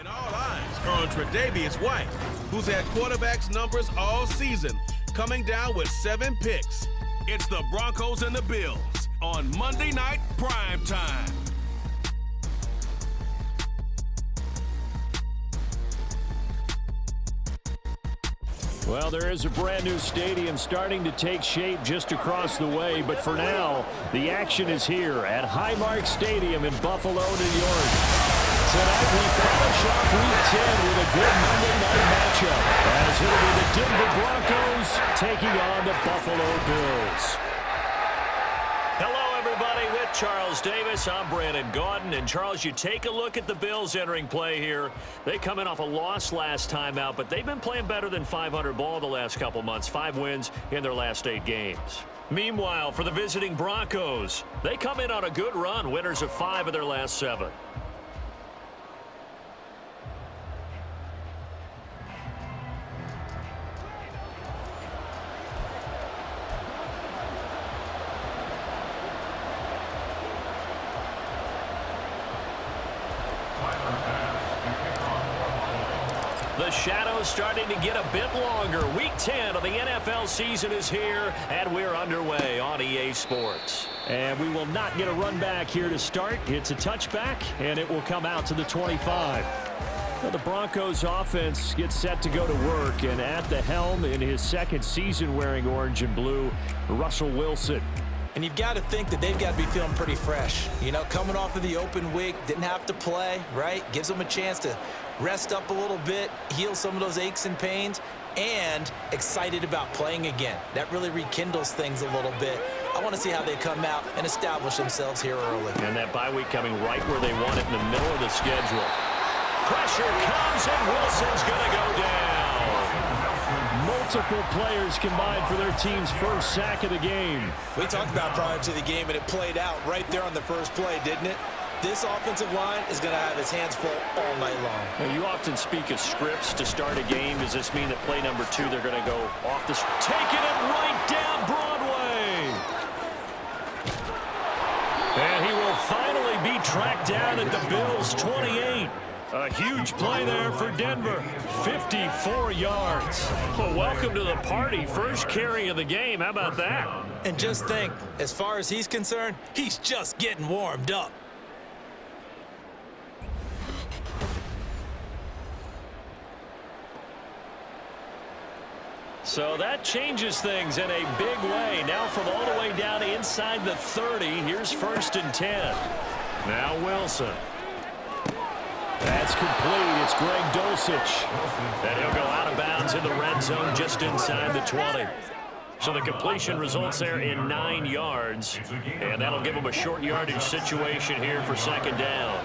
And all eyes are on Tre'Davious White, who's had quarterbacks numbers all season, coming down with 7 picks. It's the Broncos and the Bills on Monday Night Prime Time. Well, there is a brand new stadium starting to take shape just across the way, but for now, the action is here at Highmark Stadium in Buffalo, New York. Tonight, we finish off Week 10 with a good Monday night matchup, as it'll be the Denver Broncos taking on the Buffalo Bills. Hello, everybody. With Charles Davis, I'm Brandon Gaudin. And, Charles, you take a look at the Bills entering play here. They come in off a loss last time out, but they've been playing better than 500 ball the last couple months. 5 wins in their last 8 games. Meanwhile, for the visiting Broncos, they come in on a good run, winners of 5 of their last 7. The shadow's starting to get a bit longer. Week 10 of the NFL season is here, and we're underway on EA Sports. And we will not get a run back here to start. It's a touchback, and it will come out to the 25. Well, the Broncos offense gets set to go to work, and at the helm in his second season wearing orange and blue, Russell Wilson. And you've got to think that they've got to be feeling pretty fresh. You know, coming off of the open week, didn't have to play, right? Gives them a chance to rest up a little bit, heal some of those aches and pains, and excited about playing again. That really rekindles things a little bit. I want to see how they come out and establish themselves here early. And that bye week coming right where they want it in the middle of the schedule. Pressure comes, and Wilson's going to go down. Multiple players combined for their team's first sack of the game. We talked about prior to the game, and it played out right there on the first play, didn't it? This offensive line is going to have its hands full all night long. Now, you often speak of scripts to start a game. Does this mean that play number 2, they're going to go off the taking it right down Broadway? And he will finally be tracked down at the Bills' 28. A huge play there for Denver. 54 yards. Well, welcome to the party. First carry of the game. How about that? And just think, as far as he's concerned, he's just getting warmed up. So that changes things in a big way. Now from all the way down inside the 30, here's 1st and 10. Now Wilson. That's complete. It's Greg Dulcich. And he'll go out of bounds in the red zone just inside the 20. So the completion results there in 9 yards. And that'll give him a short yardage situation here for 2nd down.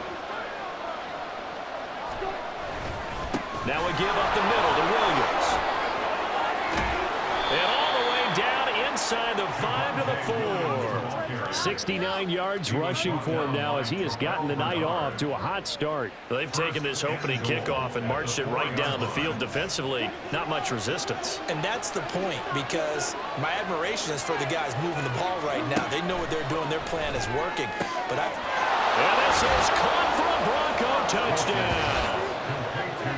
Now we give up the middle to Williams. And all the way down inside the 5 to the 4. 69 yards rushing for him now as he has gotten the night off to a hot start. They've taken this opening kickoff and marched it right down the field defensively. Not much resistance. And that's the point, because my admiration is for the guys moving the ball right now. They know what they're doing. Their plan is working. And this is caught for a Bronco touchdown.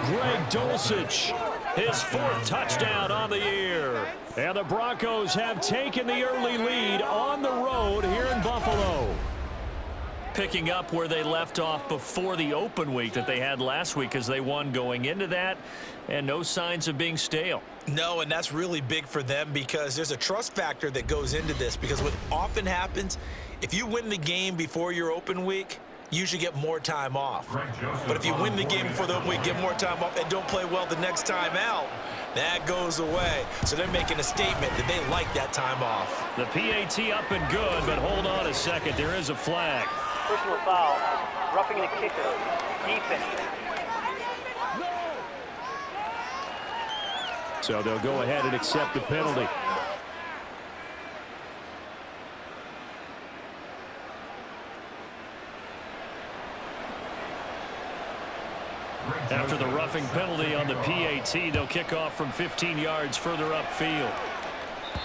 Greg Dulcich, his 4th touchdown on the year. And the Broncos have taken the early lead on the road here in Buffalo. Picking up where they left off before the open week that they had last week, as they won going into that, and no signs of being stale. No, and that's really big for them, because there's a trust factor that goes into this, because what often happens, if you win the game before your open week, you should get more time off. But if you win the game before the open week, get more time off, and don't play well the next time out, that goes away. So they're making a statement that they like that time off. The PAT up and good, but hold on a second. There is a flag. Personal foul, roughing the kicker, defense. So they'll go ahead and accept the penalty. After the roughing penalty on the PAT, they'll kick off from 15 yards further upfield.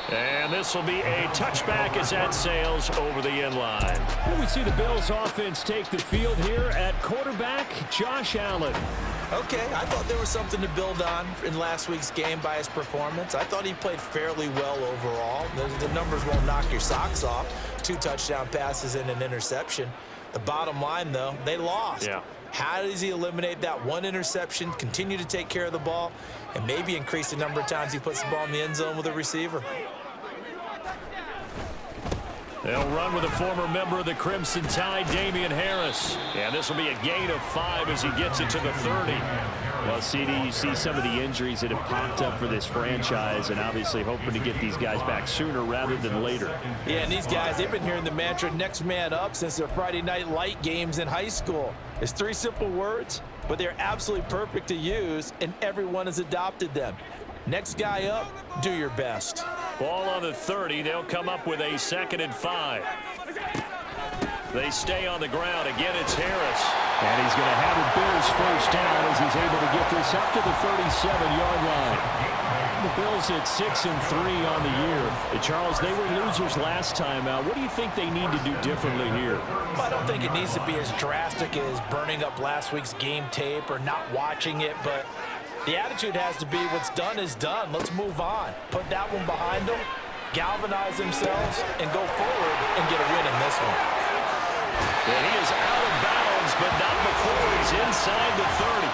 And this will be a touchback as that sails over the end line. And we see the Bills offense take the field here at quarterback, Josh Allen. Okay, I thought there was something to build on in last week's game by his performance. I thought he played fairly well overall. The numbers won't knock your socks off. 2 touchdown passes and an interception. The bottom line, though, they lost. Yeah. How does he eliminate that 1 interception, continue to take care of the ball, and maybe increase the number of times he puts the ball in the end zone with a receiver? They'll run with a former member of the Crimson Tide, Damian Harris. And this will be a gain of 5 as he gets it to the 30. Well, CD, you see some of the injuries that have popped up for this franchise, and obviously hoping to get these guys back sooner rather than later. Yeah, and these guys, they've been hearing the mantra, next man up, since their Friday night light games in high school. It's 3 simple words, but they're absolutely perfect to use, and everyone has adopted them. Next guy up, do your best. Ball on the 30. They'll come up with a 2nd and 5. They stay on the ground. Again, it's Harris. And he's going to have a Bills first down as he's able to get this up to the 37-yard line. The Bills at 6-3 on the year. And Charles, they were losers last time out. What do you think they need to do differently here? Well, I don't think it needs to be as drastic as burning up last week's game tape or not watching it, but the attitude has to be what's done is done. Let's move on. Put that one behind them, galvanize themselves, and go forward and get a win in this one. And he is out of bounds, but not before he's inside the 30.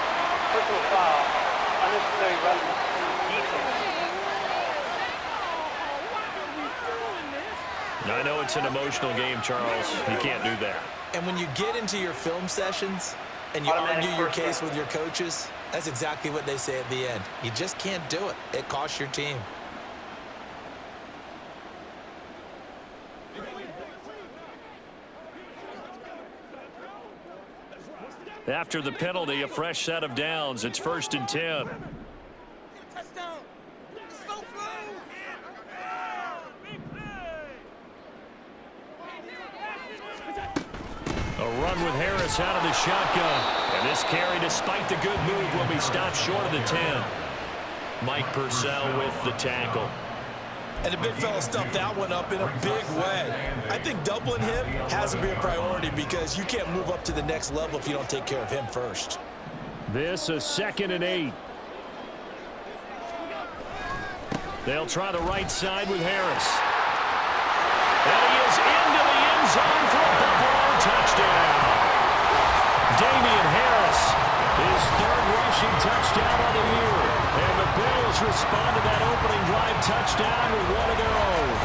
Personal foul, unnecessary roughness, defense. I know it's an emotional game, Charles. You can't do that. And when you get into your film sessions and you argue your case with your coaches, that's exactly what they say at the end. You just can't do it. It costs your team. After the penalty, a fresh set of downs. It's 1st and 10. Touchdown. So close. A run with Harris out of the shotgun. And this carry, despite the good move, will be stopped short of the 10. Mike Purcell with the tackle. And the big fella stuffed that one up in a big way. I think doubling him has to be a priority because you can't move up to the next level if you don't take care of him first. This a 2nd and 8. They'll try the right side with Harris. And he is into the end zone for a Buffalo touchdown. Damian Harris, his 3rd rushing touchdown of the year. And the Bills respond to that opening drive touchdown with one of their own.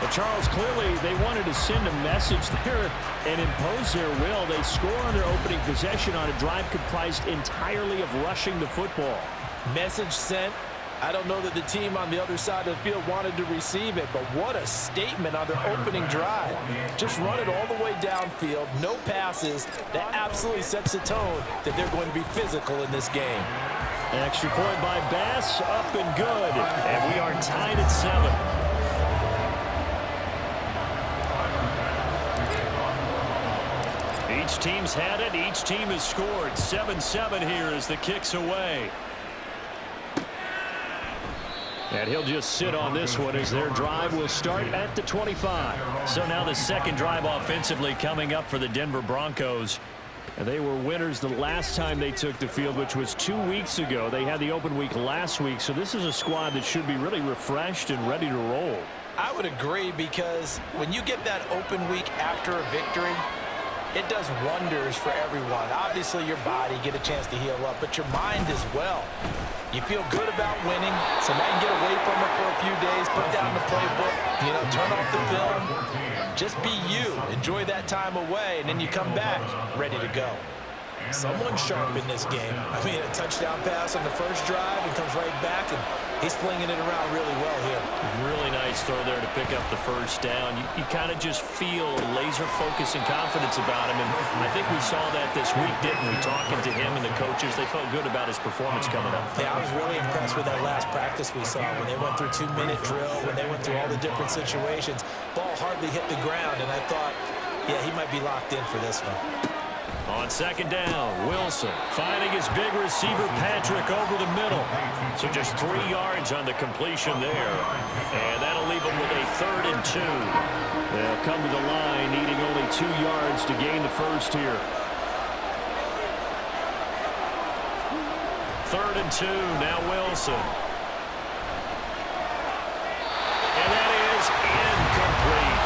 But Charles, clearly they wanted to send a message there and impose their will. They score on their opening possession on a drive comprised entirely of rushing the football. Message sent. I don't know that the team on the other side of the field wanted to receive it, but what a statement on their opening drive. Just run it all the way downfield, no passes. That absolutely sets the tone that they're going to be physical in this game. An extra point by Bass, up and good. And we are tied at 7. Each team's had it. Each team has scored. 7-7 here as the kick's away. And he'll just sit on this one as their drive will start at the 25. So now the 2nd drive offensively coming up for the Denver Broncos. And they were winners the last time they took the field, which was 2 weeks ago. They had the open week last week, so this is a squad that should be really refreshed and ready to roll. I would agree because when you get that open week after a victory, it does wonders for everyone. Obviously, your body get a chance to heal up, but your mind as well. You feel good about winning, so now you get away from it for a few days, put down the playbook, turn off the film. Just be you. Enjoy that time away, and then you come back ready to go. Someone sharp in this game. I mean, a touchdown pass on the first drive and comes right back, and he's flinging it around really well here. Really nice throw there to pick up the first down. You kind of just feel laser focus and confidence about him, and I think we saw that this week, didn't we? Talking to him and the coaches, they felt good about his performance coming up. Yeah, I was really impressed with that last practice we saw when they went through 2-minute drill, when they went through all the different situations. Ball hardly hit the ground, and I thought, yeah, he might be locked in for this one. On second down, Wilson finding his big receiver Patrick over the middle. So just 3 yards on the completion there. And that'll leave him with a 3rd and 2. They'll come to the line needing only 2 yards to gain the first here. 3rd and 2, now Wilson. And that is incomplete.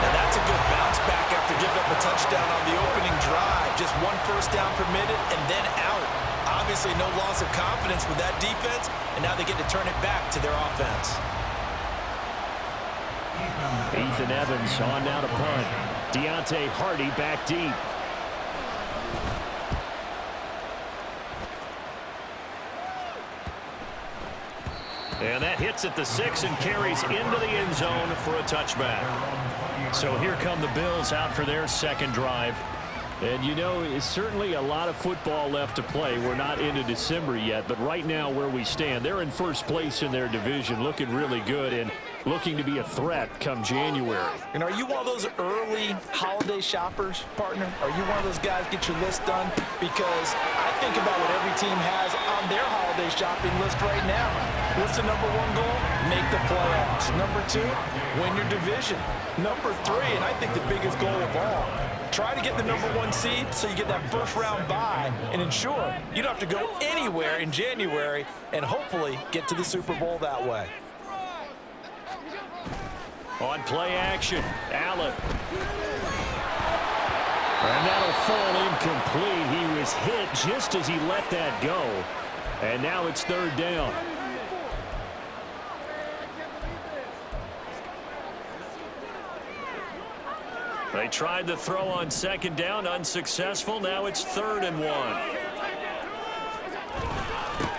Now that's a good bounce back after giving up a touchdown on the opening drive. Just 1 first down permitted and then out. Obviously no loss of confidence with that defense, and now they get to turn it back to their offense. Ethan Evans on now to punt. Deontay Hardy back deep. And that hits at the 6 and carries into the end zone for a touchback. So here come the Bills out for their second drive. And, you know, it's certainly a lot of football left to play. We're not into December yet, but right now where we stand, they're in first place in their division, looking really good and looking to be a threat come January. And are you one of those early holiday shoppers, partner? Are you one of those guys get your list done? Because I think about what every team has on their holiday shopping list right now. What's the number 1 goal? Make the playoffs. Number 2, win your division. Number 3, and I think the biggest goal of all, try to get the number 1 seed so you get that first round bye and ensure you don't have to go anywhere in January and hopefully get to the Super Bowl that way. On play action, Allen. And that'll fall incomplete. He was hit just as he let that go. And now it's 3rd down. They tried the throw on second down, unsuccessful. Now it's 3rd and 1.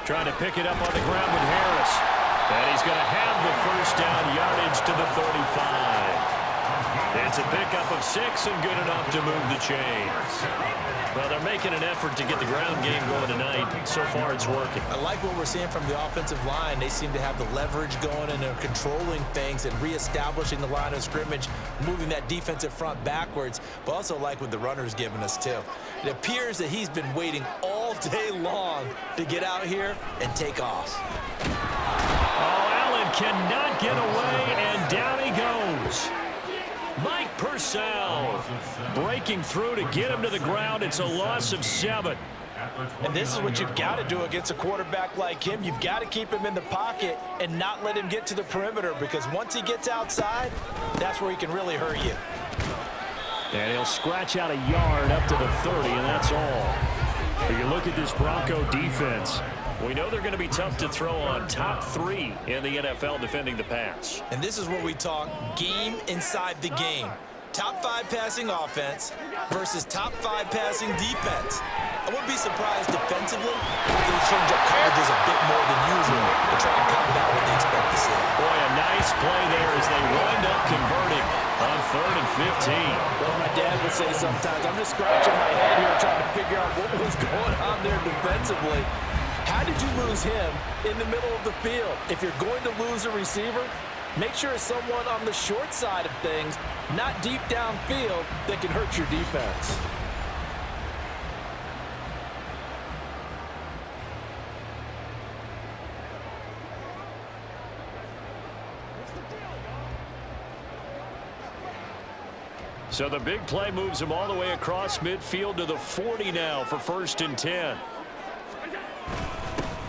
Trying to pick it up on the ground with Harris. And he's going to have the first down, yardage to the 35. It's a pickup of 6 and good enough to move the chains. Well, they're making an effort to get the ground game going tonight. So far, it's working. I like what we're seeing from the offensive line. They seem to have the leverage going, and they're controlling things and reestablishing the line of scrimmage, moving that defensive front backwards, but also like what the runner's giving us, too. It appears that he's been waiting all day long to get out here and take off. Oh, Allen cannot get away, and down he goes. Mike Purcell breaking through to get him to the ground. It's a loss of 7. And this is what you've got to do against a quarterback like him. You've got to keep him in the pocket and not let him get to the perimeter, because once he gets outside, that's where he can really hurt you. And he'll scratch out a yard up to the 30, and that's all. But you look at this Bronco defense. We know they're going to be tough to throw on. Top 3 in the NFL defending the pass. And this is where we talk game inside the game. Top 5 passing offense versus top 5 passing defense. I wouldn't be surprised defensively if they change up coverages a bit more than usual to try and combat what they expect to see. Boy, a nice play there as they wind up converting on 3rd and 15. Well, my dad would say sometimes, I'm just scratching my head here trying to figure out what was going on there defensively. How did you lose him in the middle of the field? If you're going to lose a receiver, make sure it's someone on the short side of things, not deep downfield, that can hurt your defense. So the big play moves him all the way across midfield to the 40 now for 1st and 10.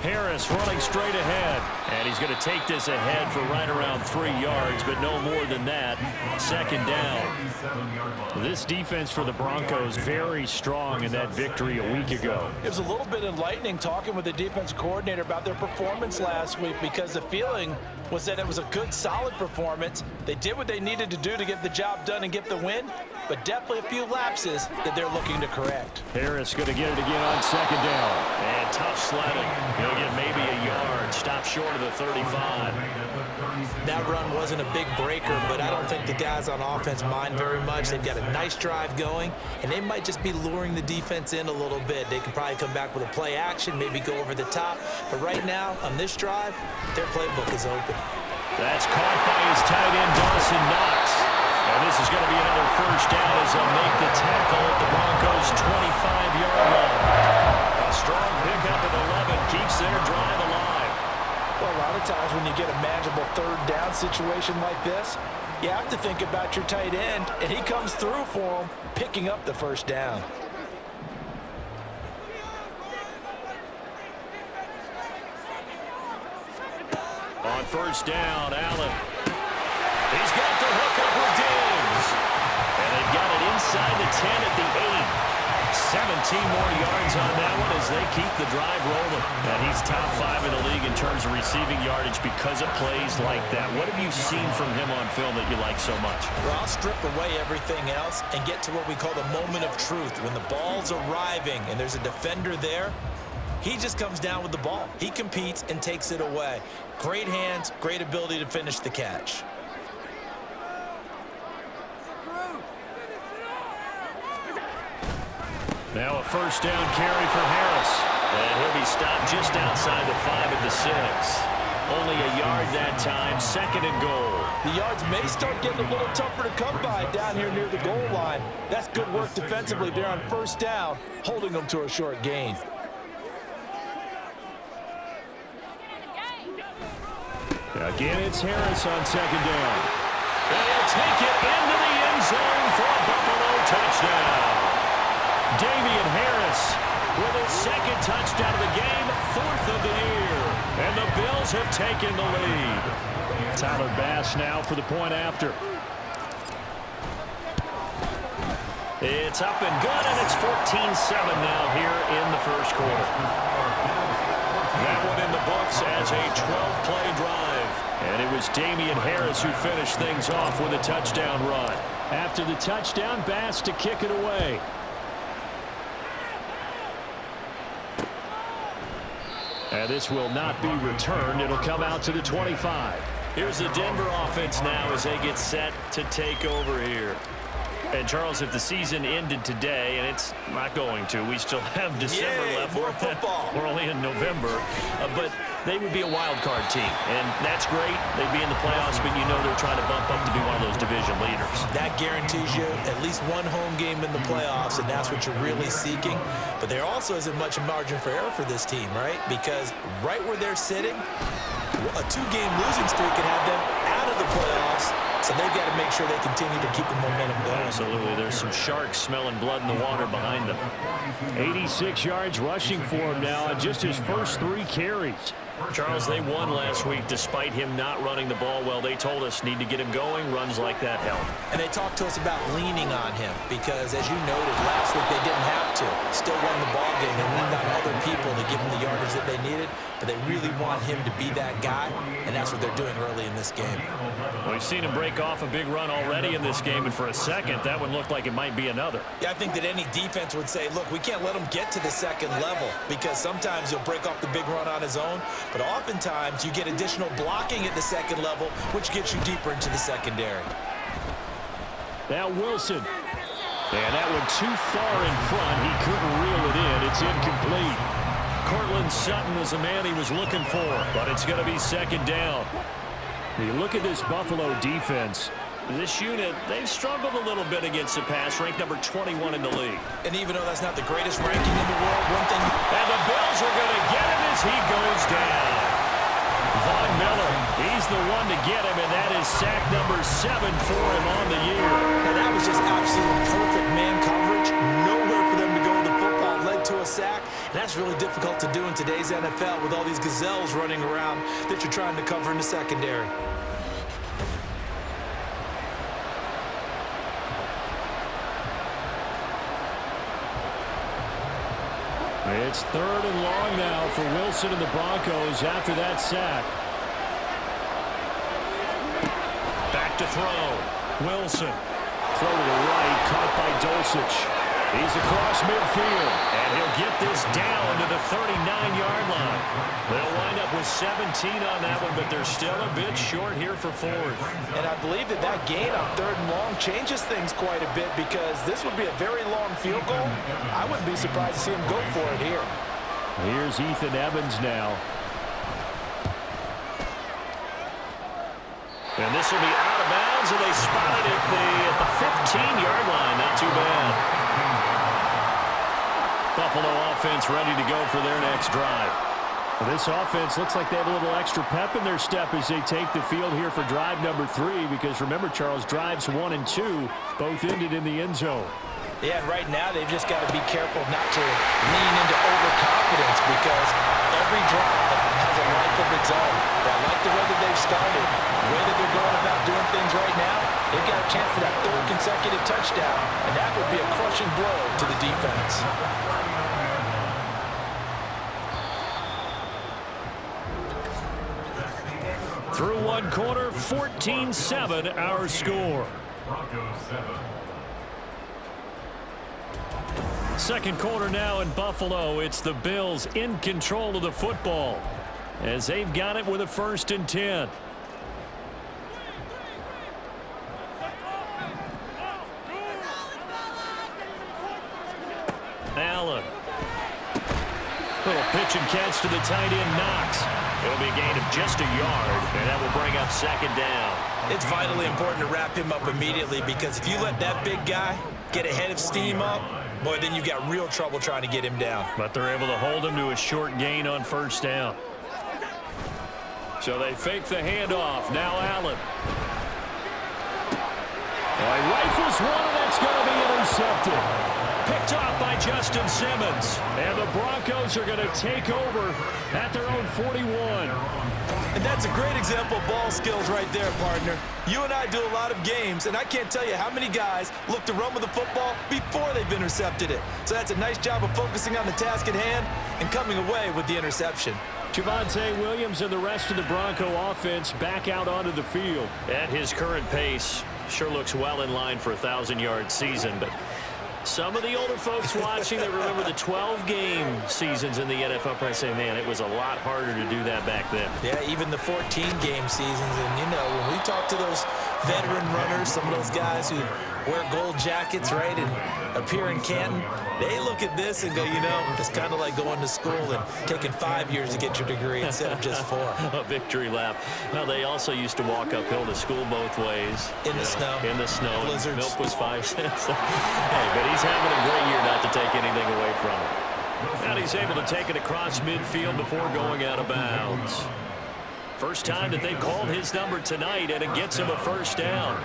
Harris running straight ahead, and he's going to take this ahead for right around 3 yards, but no more than that. 2nd down. This defense for the Broncos very strong in that victory a week ago. It was a little bit enlightening talking with the defense coordinator about their performance last week, because the feeling was that it was a good, solid performance. They did what they needed to do to get the job done and get the win, but definitely a few lapses that they're looking to correct. Harris going to get it again on 2nd down. And tough sledding. He'll get maybe a yard. Stop short of the 35. That run wasn't a big breaker, but I don't think the guys on offense mind very much. They've got a nice drive going, and they might just be luring the defense in a little bit. They can probably come back with a play action, maybe go over the top. But right now, on this drive, their playbook is open. That's caught by his tight end, Dawson Knox. And this is going to be another first down as they'll make the tackle at the of times when you get a manageable third down situation like this, you have to think about your tight end, and he comes through for him, picking up the first down. On first down, Allen. He's got the hook up with Diggs. And they've got it inside the 10 at the 8. 17 more yards on that one as they keep the drive rolling. And he's top 5 in the league in terms of receiving yardage because of plays like that. What have you seen from him on film that you like so much? Well, I'll strip away everything else and get to what we call the moment of truth. When the ball's arriving and there's a defender there, he just comes down with the ball. He competes and takes it away. Great hands, great ability to finish the catch. Now a first down carry for Harris. And he'll be stopped just outside the 5 at the 6. Only a yard that time, 2nd and goal. The yards may start getting a little tougher to come by down here near the goal line. That's good work defensively there on first down, holding them to a short gain. Again, it's Harris on 2nd down. And he'll take it into the end zone for a Buffalo touchdown. Damian Harris with his 2nd touchdown of the game, 4th of the year. And the Bills have taken the lead. Tyler Bass now for the point after. It's up and good, and it's 14-7 now here in the first quarter. That one in the books as a 12-play drive. And it was Damian Harris who finished things off with a touchdown run. After the touchdown, Bass to kick it away. And this will not be returned. It'll come out to the 25. Here's the Denver offense now as they get set to take over here. And, Charles, if the season ended today, and it's not going to, we still have December left. More football. We're only in November. But they would be a wild card team. And that's great. They'd be in the playoffs, but you know they're trying to bump up to be one of those division leaders. That Guarantees you at least one home game in the playoffs, and that's what you're really seeking. But there also isn't much margin for error for this team, right? Because right where they're sitting, a 2-game losing streak can have them out of the playoffs. So they've got to make sure they continue to keep the momentum going. Absolutely. There's some sharks smelling blood in the water behind them. 86 yards rushing for him now on just his first 3 carries. Charles, they won last week despite him not running the ball well. They told us need to get him going. Runs like that help. And they talked to us about leaning on him because, as you noted, last week they didn't have to. Still won the ball game. They leaned on other people to give them the yardage that they needed. But they really want him to be that guy, and that's what they're doing early in this game. We've seen him break off a big run already in this game, and for a second, that one looked like it might be another. Yeah, I think that any defense would say, look, we can't let him get to the second level because sometimes he'll break off the big run on his own, but oftentimes you get additional blocking at the second level, which gets you deeper into the secondary. Now Wilson. And that one too far in front. He couldn't reel it in. It's incomplete. Cortland Sutton was the man he was looking for, but it's going to be 2nd down. You look at this Buffalo defense. This unit, they've struggled a little bit against the pass, ranked number 21 in the league. And even though that's not the greatest ranking in the world, one thing... And the Bills are going to get him as he goes down. Von Miller, he's the one to get him, and that is sack number 7 for him on the year. And that was just absolute perfect man coverage. Nowhere for them to go. The football led to a sack. And that's really difficult to do in today's NFL with all these gazelles running around that you're trying to cover in the secondary. It's 3rd and long now for Wilson and the Broncos after that sack. Back to throw. Wilson. Throw to the right, caught by Dulcich. He's across midfield, and he'll get this down to the 39-yard line. They'll wind up with 17 on that one, but they're still a bit short here for 4th. And I believe that that gain on 3rd and long changes things quite a bit because this would be a very long field goal. I wouldn't be surprised to see him go for it here. Here's Ethan Evans now. And this will be out of bounds, and they spotted it at the 15-yard line. Not too bad. Buffalo offense ready to go for their next drive. This offense looks like they have a little extra pep in their step as they take the field here for drive number 3, because remember, Charles, drives 1 and 2 both ended in the end zone. Yeah, and right now they've just got to be careful not to lean into overconfidence, because every drive has a life of its own. But I like the way that they've started, the way that they're going about doing things right now. They've got a chance for that 3rd consecutive touchdown, and that would be a crushing blow to the defense. Through 1 quarter, 14-7 our score. Second quarter now in Buffalo. It's the Bills in control of the football as they've got it with a 1st and 10. Allen. Little pitch and catch to the tight end, Knox. It'll be a gain of just a yard, and that will bring up 2nd down. It's vitally important to wrap him up immediately, because if you let that big guy get ahead of steam up, boy, then you've got real trouble trying to get him down. But they're able to hold him to a short gain on 1st down. So they fake the handoff. Now Allen. He rifles one, and that's going to be intercepted. Picked off by Justin Simmons. And the Broncos are going to take over at their own 41. And that's a great example of ball skills right there, partner. You and I do a lot of games, and I can't tell you how many guys look to run with the football before they've intercepted it. So that's a nice job of focusing on the task at hand and coming away with the interception. Javonte Williams and the rest of the Bronco offense back out onto the field. At his current pace, sure looks well in line for a 1,000-yard season, but some of the older folks watching that remember the 12-game seasons in the NFL probably say, man, it was a lot harder to do that back then. Yeah, even the 14-game seasons. And, you know, when we talk to those veteran runners, some of those guys who wear gold jackets, right, and appear in Canton, they look at this and go, you know, it's kind of like going to school and taking 5 years to get your degree instead of just 4. A victory lap. Well, they also used to walk uphill to school both ways. In the snow. In the snow. Blizzards. Milk was 5 cents. Hey, but he's having a great year not to take anything away from him. And he's able to take it across midfield before going out of bounds. First time that they've called his number tonight, and it gets him a 1st down.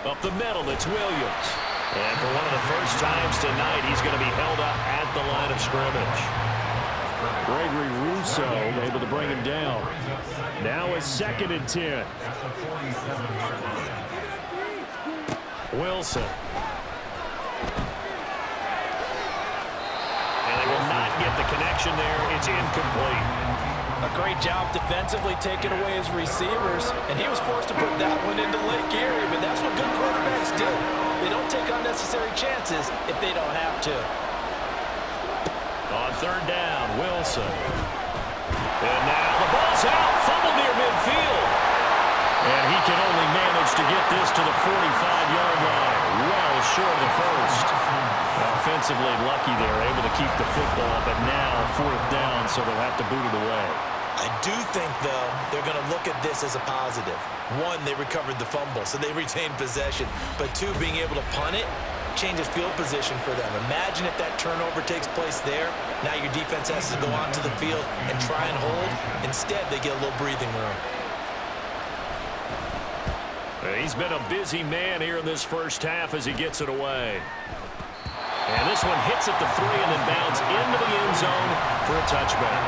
Up the middle, it's Williams. And for one of the first times tonight, he's going to be held up at the line of scrimmage. Gregory Rousseau able to bring him down. Now it's 2nd and 10. Wilson. And they will not get the connection there. It's incomplete. A great job defensively taking away his receivers, and he was forced to put that one into Lake Erie, but that's what good quarterbacks do. They don't take unnecessary chances if they don't have to. On 3rd down, Wilson. And now the ball's out, fumble near midfield. And he can only manage to get this to the 45-yard line, well short of the 1st. Offensively lucky there, able to keep the football, but now 4th down, so they'll have to boot it away. I do think, though, they're going to look at this as a positive. 1, they recovered the fumble, so they retained possession. But 2, being able to punt it changes field position for them. Imagine if that turnover takes place there. Now your defense has to go onto the field and try and hold. Instead, they get a little breathing room. He's been a busy man here in this first half as he gets it away. And this one hits at the 3 and then bounds into the end zone for a touchback.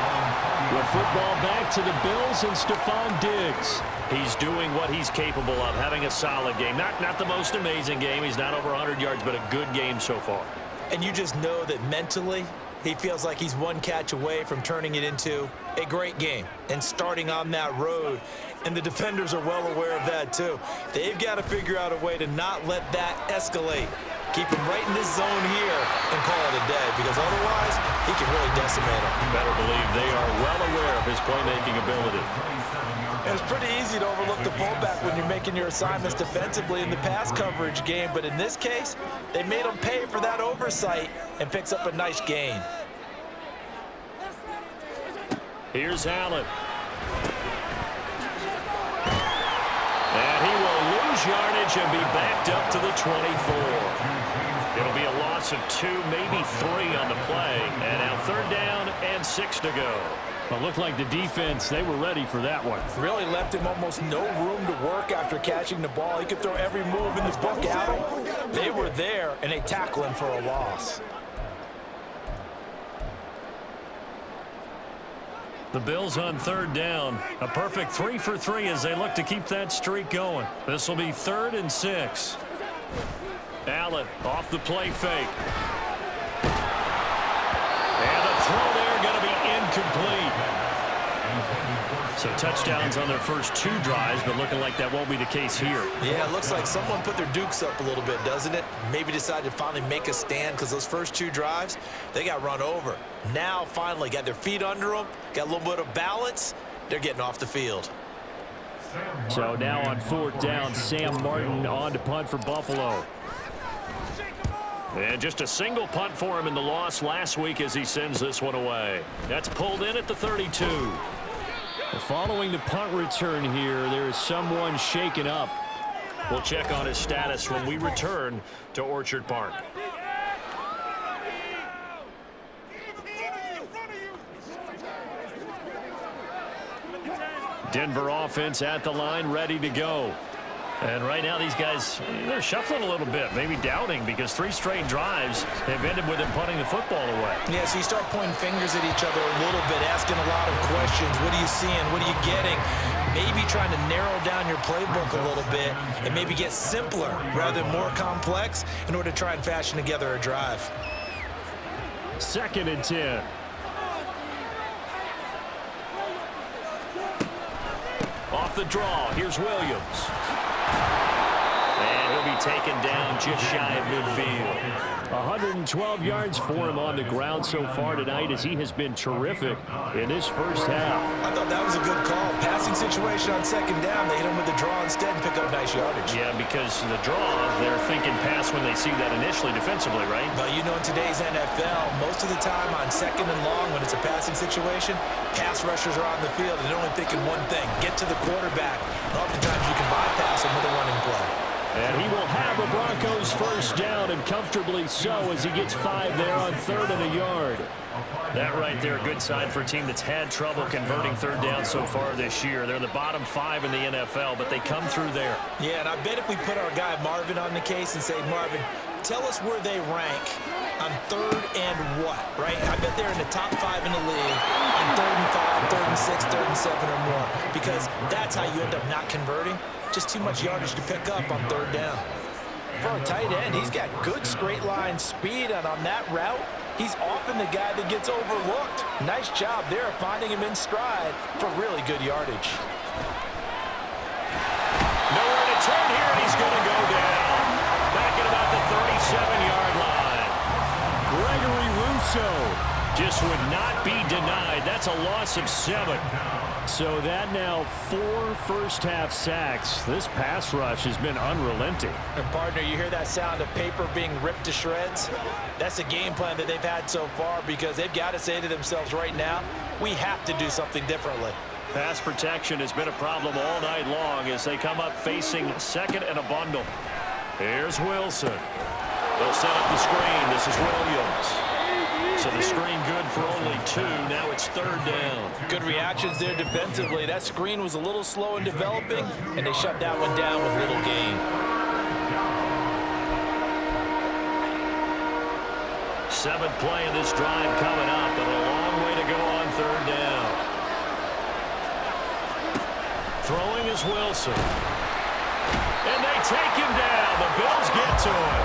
With football back to the Bills and Stephon Diggs. He's doing what he's capable of, having a solid game. Not the most amazing game. He's not over 100 yards, but a good game so far. And you just know that mentally, he feels like he's one catch away from turning it into a great game and starting on that road. And the defenders are well aware of that, too. They've got to figure out a way to not let that escalate. Keep him right in this zone here and call it a day, because otherwise he can really decimate him. You better believe they are well aware of his playmaking ability. And it's pretty easy to overlook the fullback when you're making your assignments defensively in the pass coverage game, but in this case, they made him pay for that oversight and picks up a nice gain. Here's Allen. And he will lose yardage and be backed up to the 24. It'll be a loss of 2, maybe 3 on the play. And now 3rd down and 6 to go. Well, it looked like the defense, they were ready for that one. Really left him almost no room to work after catching the ball. He could throw every move in the book at him. They were there, and they tackle him for a loss. The Bills on 3rd down. A perfect 3 for 3 as they look to keep that streak going. This will be 3rd and 6. Allen off the play fake. And the throw there going to be incomplete. So touchdowns on their first 2 drives, but looking like that won't be the case here. Yeah, it looks like someone put their dukes up a little bit, doesn't it? Maybe decided to finally make a stand because those first 2 drives, they got run over. Now finally got their feet under them, got a little bit of balance. They're getting off the field. So now on 4th down, Sam Martin on to punt for Buffalo. And just a single punt for him in the loss last week as he sends this one away. That's pulled in at the 32. Following the punt return here, there is someone shaken up. We'll check on his status when we return to Orchard Park. Denver offense at the line, ready to go. And right now these guys, they're shuffling a little bit, maybe doubting because 3 straight drives have ended with them punting the football away. Yeah, so you start pointing fingers at each other a little bit, asking a lot of questions. What are you seeing? What are you getting? Maybe trying to narrow down your playbook a little bit and maybe get simpler rather than more complex in order to try and fashion together a drive. 2nd and 10. Off the draw, here's Williams. And he'll be taken down just shy of midfield. 112 yards for him on the ground so far tonight as he has been terrific in this first half. I thought that was a good call. Passing situation on 2nd down. They hit him with the draw instead and pick up nice yardage. Yeah, because the draw, they're thinking pass when they see that initially defensively, right? But you know, in today's NFL, most of the time on 2nd and long when it's a passing situation, pass rushers are on the field and they're only thinking one thing, get to the quarterback. And oftentimes you can bypass him with a running play. And he will have a Broncos first down, and comfortably so as he gets 5 there on 3rd and a yard. That right there, a good sign for a team that's had trouble converting 3rd down so far this year. They're in the bottom 5 in the NFL, but they come through there. Yeah, and I bet if we put our guy Marvin on the case and say, Marvin, tell us where they rank on 3rd and what, right? I bet they're in the top 5 in the league on 3rd and 5, 3rd and 6, 3rd and 7 or more, because that's how you end up not converting. Just too much yardage to pick up on 3rd down. For a tight end, he's got good straight line speed, and on that route, he's often the guy that gets overlooked. Nice job there of finding him in stride for really good yardage. Nowhere to turn here, and he's going to go down. Back at about the 37-yard line. Gregory Rousseau just would not be denied. That's a loss of 7. So that now 4 first-half sacks. This pass rush has been unrelenting. And partner, you hear that sound of paper being ripped to shreds? That's a game plan that they've had so far because they've got to say to themselves right now, we have to do something differently. Pass protection has been a problem all night long as they come up facing 2nd and a bundle. Here's Wilson. They'll set up the screen. This is Williams. So the screen good for only 2. Now it's 3rd down. Good reactions there defensively. That screen was a little slow in developing, and they shut that one down with little gain. 7th play in this drive coming up, but a long way to go on 3rd down. Throwing is Wilson. And they take him down. The Bills get to him.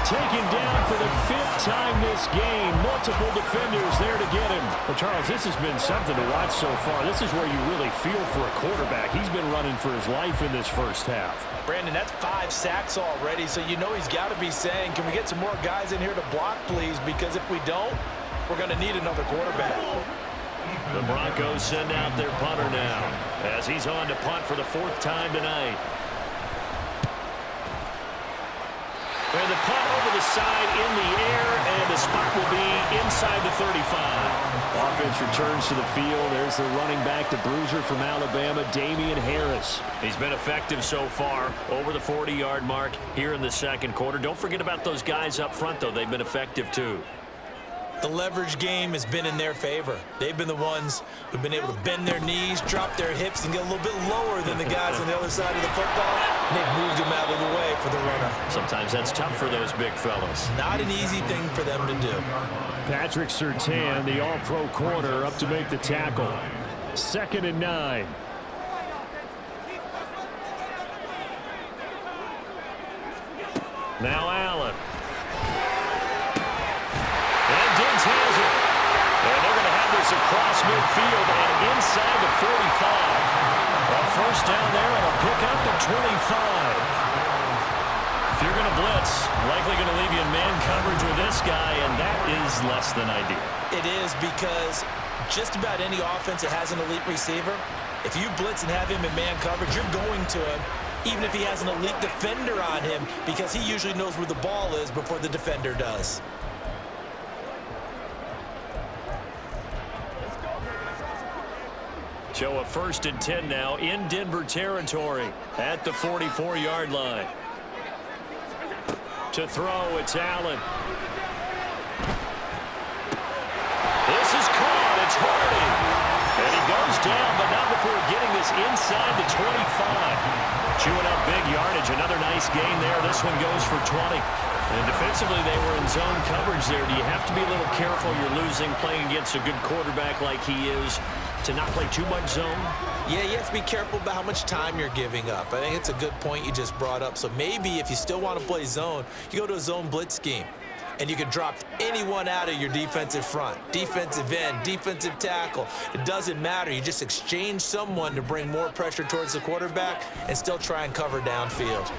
Taken down for the 5th time this game. Multiple defenders there to get him. Well, Charles, this has been something to watch so far. This is where you really feel for a quarterback. He's been running for his life in this first half. Brandon, that's 5 sacks already, so you know he's got to be saying, can we get some more guys in here to block, please? Because if we don't, we're going to need another quarterback. The Broncos send out their punter now as he's on to punt for the 4th time tonight. And the punt over the side in the air, and the spot will be inside the 35. Offense returns to the field. There's the running back, the bruiser from Alabama, Damian Harris. He's been effective so far, over the 40-yard mark here in the second quarter. Don't forget about those guys up front, though. They've been effective, too. The leverage game has been in their favor. They've been the ones who've been able to bend their knees, drop their hips, and get a little bit lower than the guys on the other side of the football. And they've moved them out of the way for the runner. Sometimes that's tough for those big fellas. Not an easy thing for them to do. Patrick Surtain, the all-pro corner, up to make the tackle. 2nd and 9. Now Allen. Diggs has it. And they're going to have this across midfield and inside the 45. A first down there and a pickup at 25. If you're going to blitz, likely going to leave you in man coverage with this guy, and that is less than ideal. It is, because just about any offense that has an elite receiver, if you blitz and have him in man coverage, you're going to him, even if he has an elite defender on him, because he usually knows where the ball is before the defender does. So a 1st and 10 now in Denver territory at the 44-yard line. To throw, it's Allen. This is caught. It's Hardy. And he goes down, but not before getting this inside the 25. Chewing up big yardage. Another nice gain there. This one goes for 20. And defensively, they were in zone coverage there. Do you have to be a little careful? You're losing, playing against a good quarterback like he is, to not play too much zone? Yeah, you have to be careful about how much time you're giving up. I think it's a good point you just brought up. So maybe if you still want to play zone, you go to a zone blitz scheme. And you can drop anyone out of your defensive front. Defensive end, defensive tackle. It doesn't matter. You just exchange someone to bring more pressure towards the quarterback and still try and cover downfield.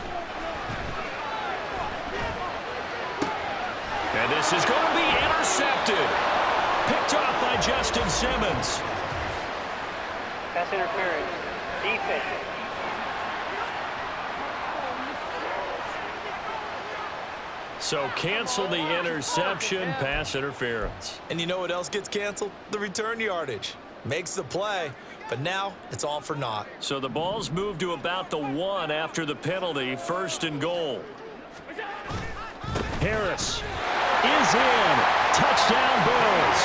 And this is going to be intercepted. Picked off by Justin Simmons. Pass interference. Defense. So cancel the interception, pass interference. And you know what else gets canceled? The return yardage. Makes the play, but now it's all for naught. So the ball's moved to about the 1 after the penalty, 1st and goal. Harris is in. Touchdown Bills.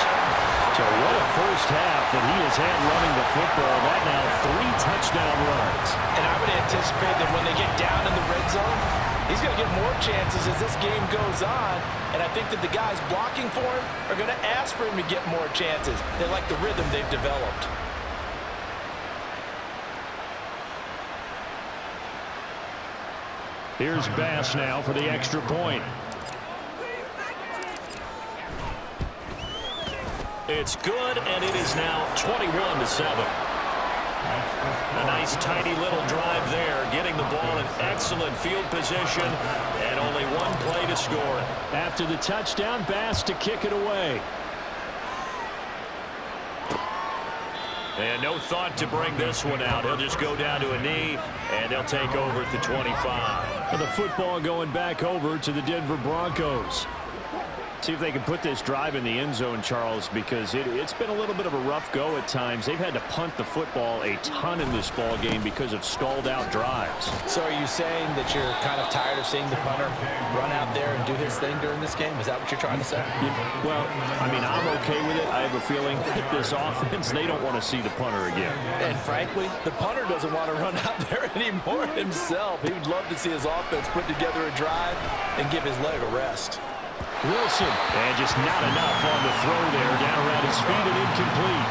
So what a first half that he has had running the football. That now 3 touchdown runs. And I would anticipate that when they get down in the red zone, he's going to get more chances as this game goes on. And I think that the guys blocking for him are going to ask for him to get more chances. They like the rhythm they've developed. Here's Bass now for the extra point. It's good, and it is now 21-7. A nice, tidy little drive there, getting the ball in excellent field position, and only 1 play to score. After the touchdown, Bass to kick it away. And no thought to bring this one out. He'll just go down to a knee, and they'll take over at the 25. And the football going back over to the Denver Broncos. See if they can put this drive in the end zone, Charles, because it's been a little bit of a rough go at times. They've had to punt the football a ton in this ball game because of stalled-out drives. So are you saying that you're kind of tired of seeing the punter run out there and do his thing during this game? Is that what you're trying to say? Yeah, well, I mean, I'm okay with it. I have a feeling that this offense, they don't want to see the punter again. And frankly, the punter doesn't want to run out there anymore himself. He would love to see his offense put together a drive and give his leg a rest. Wilson, and just not enough on the throw there, down around his feet and incomplete.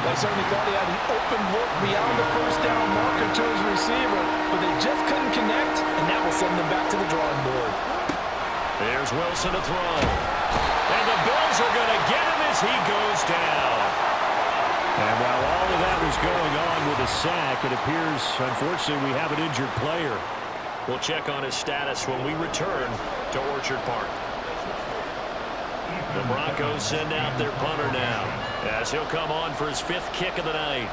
They certainly thought he had an open look beyond the first down marker to his receiver, but they just couldn't connect, and that will send them back to the drawing board. There's Wilson to throw. And the Bills are going to get him as he goes down. And while all of that was going on with a sack, it appears, unfortunately, we have an injured player. We'll check on his status when we return to Orchard Park. The Broncos send out their punter now as he'll come on for his 5th kick of the night.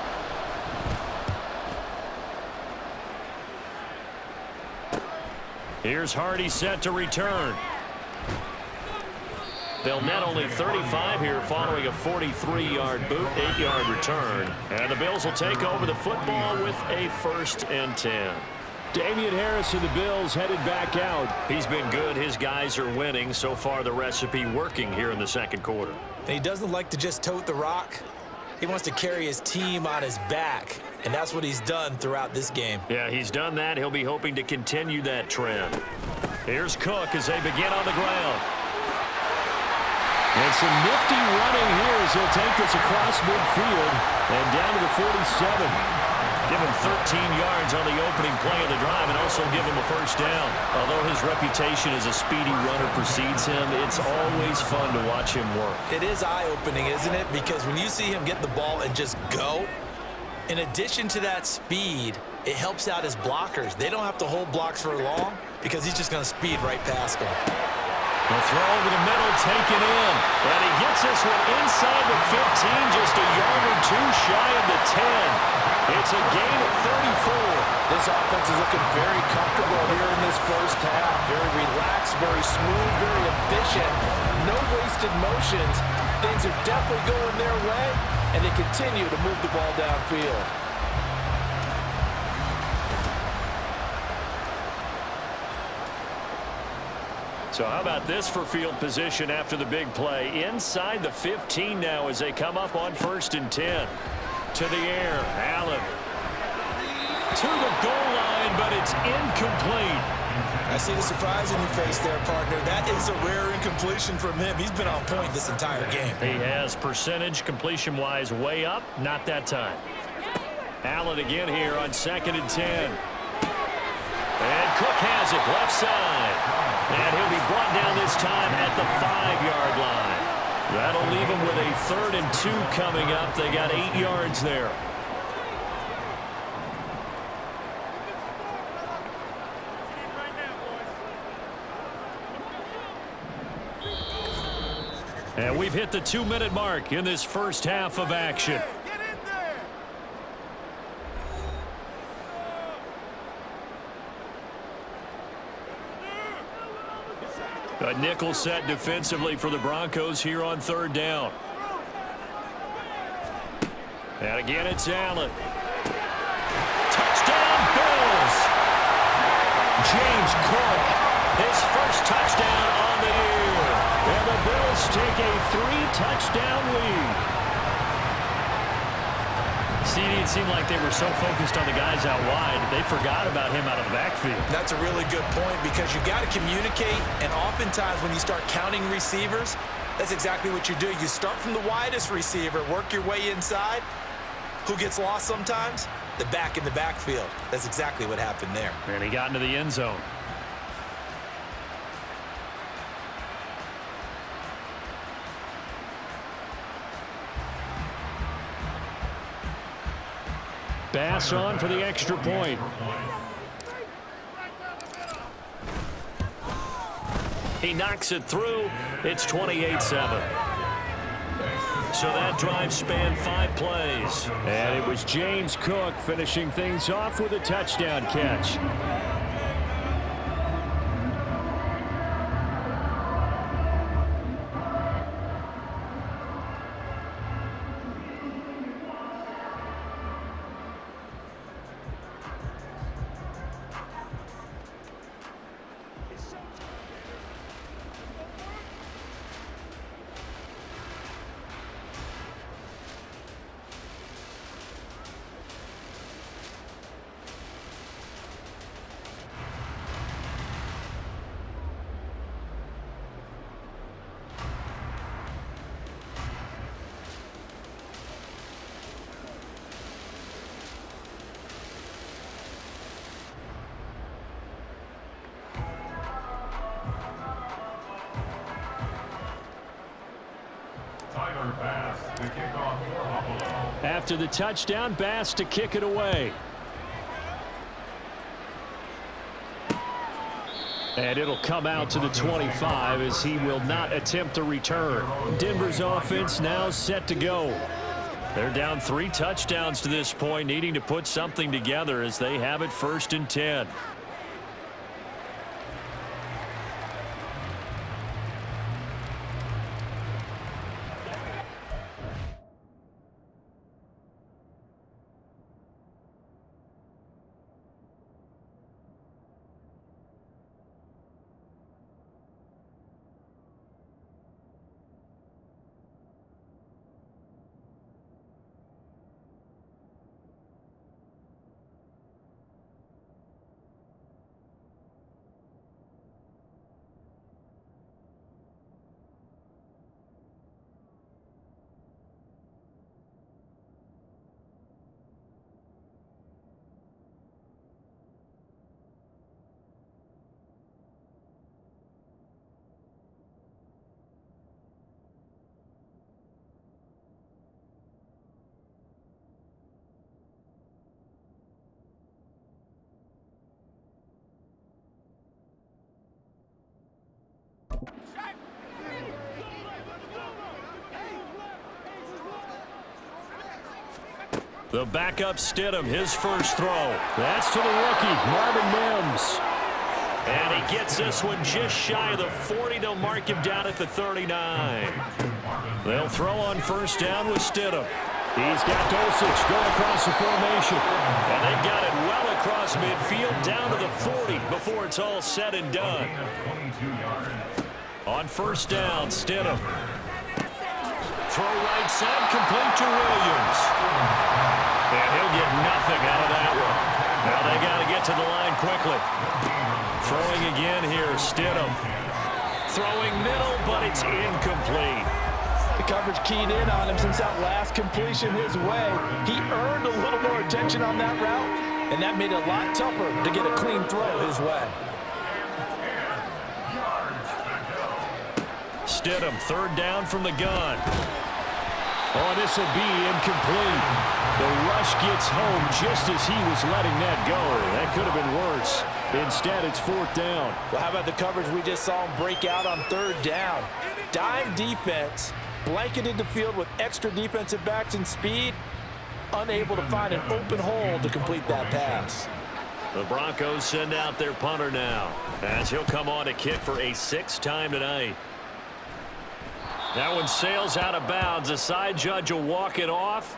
Here's Hardy set to return. They'll net only 35 here following a 43-yard boot, 8-yard return. And the Bills will take over the football with a 1st and 10. Damian Harris of the Bills headed back out. He's been good. His guys are winning. So far, the recipe working here in the second quarter. And he doesn't like to just tote the rock. He wants to carry his team on his back, and that's what he's done throughout this game. Yeah, he's done that. He'll be hoping to continue that trend. Here's Cook as they begin on the ground. And some nifty running here as he'll take this across midfield and down to the 47. Give him 13 yards on the opening play of the drive and also give him a 1st down. Although his reputation as a speedy runner precedes him, it's always fun to watch him work. It is eye-opening, isn't it? Because when you see him get the ball and just go, in addition to that speed, it helps out his blockers. They don't have to hold blocks for long because he's just going to speed right past them. The throw over the middle, taken in. And he gets this one inside the 15, just a yard or 2 shy of the 10. It's a gain of 34. This offense is looking very comfortable here in this first half. Very relaxed, very smooth, very efficient. No wasted motions. Things are definitely going their way, and they continue to move the ball downfield. So how about this for field position after the big play? Inside the 15 now as they come up on 1st and 10. To the air, Allen. To the goal line, but it's incomplete. I see the surprise in your face there, partner. That is a rare incompletion from him. He's been on point this entire game. He has percentage completion-wise way up, not that time. Allen again here on 2nd and 10. And Cook has it, left side. And he'll be brought down this time at the 5-yard line. That'll leave him with a 3rd and 2 coming up. They got 8 yards there. And we've hit the 2-minute mark in this first half of action. A nickel set defensively for the Broncos here on 3rd down. And again, it's Allen. Touchdown, Bills! James Cook, his first touchdown on the year. And the Bills take a 3-touchdown lead. CD, it seemed like they were so focused on the guys out wide, they forgot about him out of the backfield. That's a really good point because you got to communicate, and oftentimes when you start counting receivers, that's exactly what you do. You start from the widest receiver, work your way inside. Who gets lost sometimes? The back in the backfield. That's exactly what happened there. And he got into the end zone. Bass on for the extra point. He knocks it through. It's 28-7. So that drive spanned 5 plays. And it was James Cook finishing things off with a touchdown catch. After the touchdown, Bass to kick it away. And it'll come out to the 25 as he will not attempt a return. Denver's offense now set to go. They're down 3 touchdowns to this point, needing to put something together as they have it 1st and 10. The backup Stidham, his first throw. That's to the rookie, Marvin Mims. And he gets this one just shy of the 40. They'll mark him down at the 39. They'll throw on first down with Stidham. He's got Dulcich going across the formation. And they've got it well across midfield down to the 40 before it's all said and done. On first down, Stidham. Throw right side, complete to Williams. And he'll get nothing out of that one. Now they got to get to the line quickly. Throwing again here, Stidham. Throwing middle, but it's incomplete. The coverage keyed in on him since that last completion his way. He earned a little more attention on that route, and that made it a lot tougher to get a clean throw his way. Stidham, third down from the gun. Oh, this will be incomplete. The rush gets home just as he was letting that go. That could have been worse. Instead, it's fourth down. Well, how about the coverage we just saw him break out on third down? Dime defense, blanketed the field with extra defensive backs and speed, unable to find an open hole to complete that pass. The Broncos send out their punter now, as he'll come on to kick for a sixth time tonight. That one sails out of bounds. The side judge will walk it off.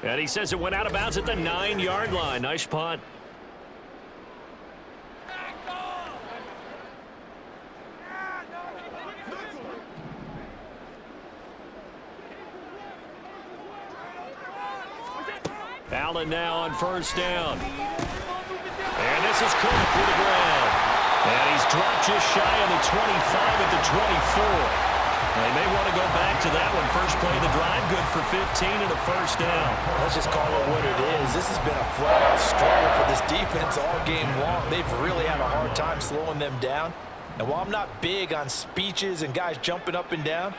And he says it went out of bounds at the 9-yard line. Nice punt. Allen now on first down. And this is caught to the ground. And he's dropped just shy of the 25 at the 24. They may want to go back to that one. First play of the drive, good for 15 and a first down. Let's just call it what it is. This has been a flat-out struggle for this defense all game long. They've really had a hard time slowing them down. And while I'm not big on speeches and guys jumping up and down,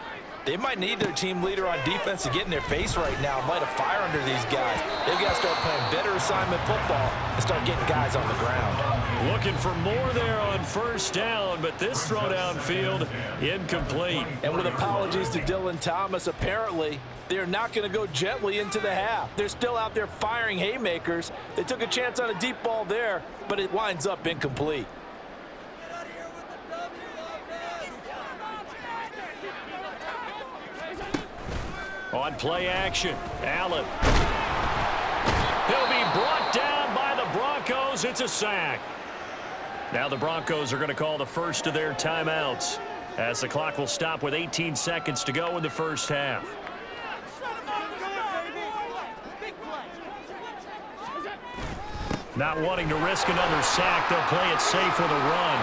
they might need their team leader on defense to get in their face right now and light a fire under these guys. They've got to start playing better assignment football and start getting guys on the ground. Looking for more there on first down, but this throw downfield incomplete. And with apologies to Dylan Thomas, apparently they're not going to go gently into the half. They're still out there firing haymakers. They took a chance on a deep ball there, but it winds up incomplete. On play action, Allen. He'll be brought down by the Broncos. It's a sack. Now the Broncos are going to call the first of their timeouts as the clock will stop with 18 seconds to go in the first half. Not wanting to risk another sack, they'll play it safe with a run.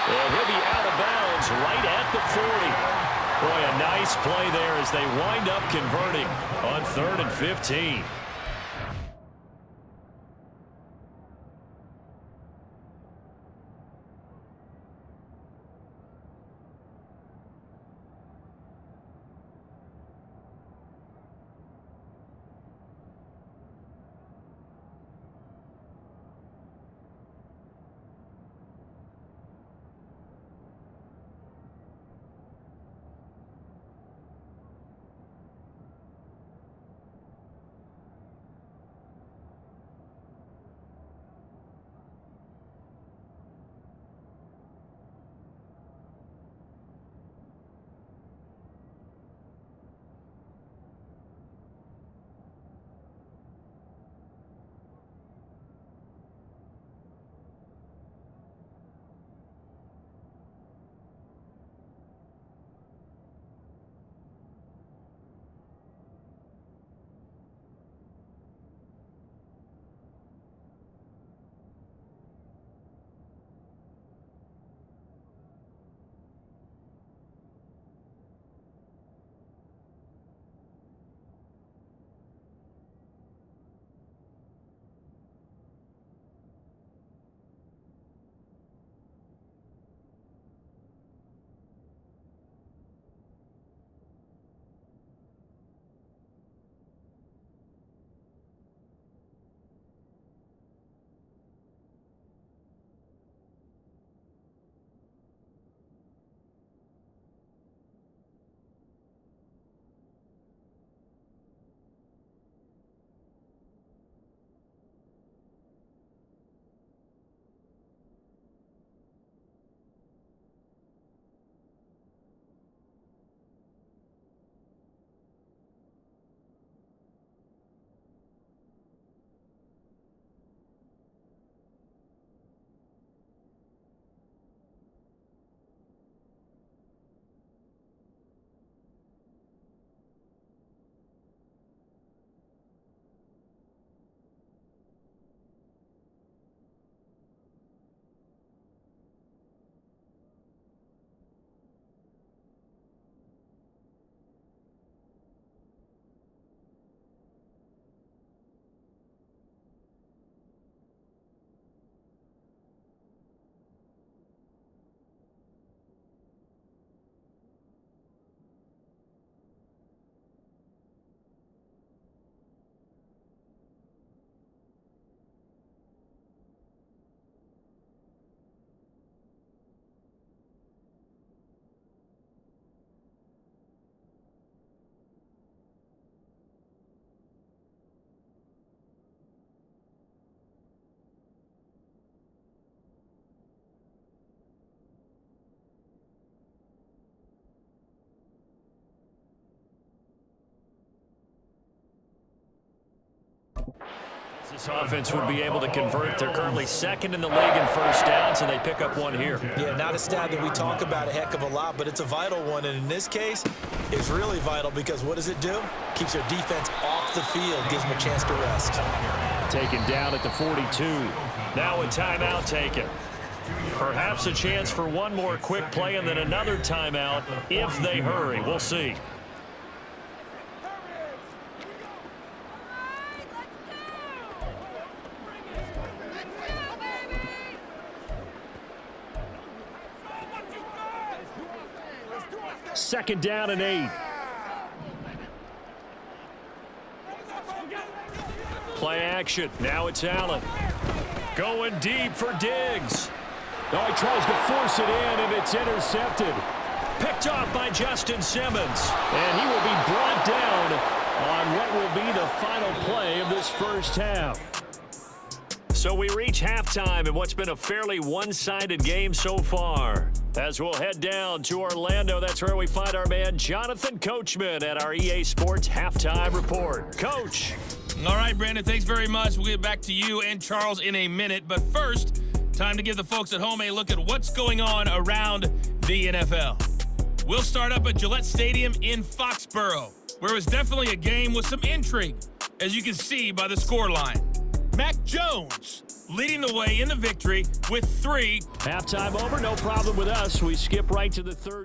And he'll be out of bounds right at the 40. Boy, a nice play there as they wind up converting on 3rd and 15. This offense would be able to convert. They're currently second in the league in first downs, and they pick up one here. Yeah, not a stat that we talk about a heck of a lot, but it's a vital one. And in this case, it's really vital because what does it do? Keeps their defense off the field, gives them a chance to rest. Taken down at the 42. Now a timeout taken. Perhaps a chance for one more quick play and then another timeout if they hurry. We'll see. Second down and 8. Play action. Now it's Allen. Going deep for Diggs. Oh, he tries to force it in, and it's intercepted. Picked off by Justin Simmons. And he will be brought down on what will be the final play of this first half. So we reach halftime in what's been a fairly one-sided game so far. As we'll head down to Orlando, that's where we find our man Jonathan Coachman at our EA Sports Halftime Report. Coach. All right, Brandon, thanks very much. We'll get back to you and Charles in a minute. But first, time to give the folks at home a look at what's going on around the NFL. We'll start up at Gillette Stadium in Foxborough, where it was definitely a game with some intrigue, as you can see by the scoreline. Mac Jones leading the way in the victory with 3. Halftime over, no problem with us. We skip right to the third.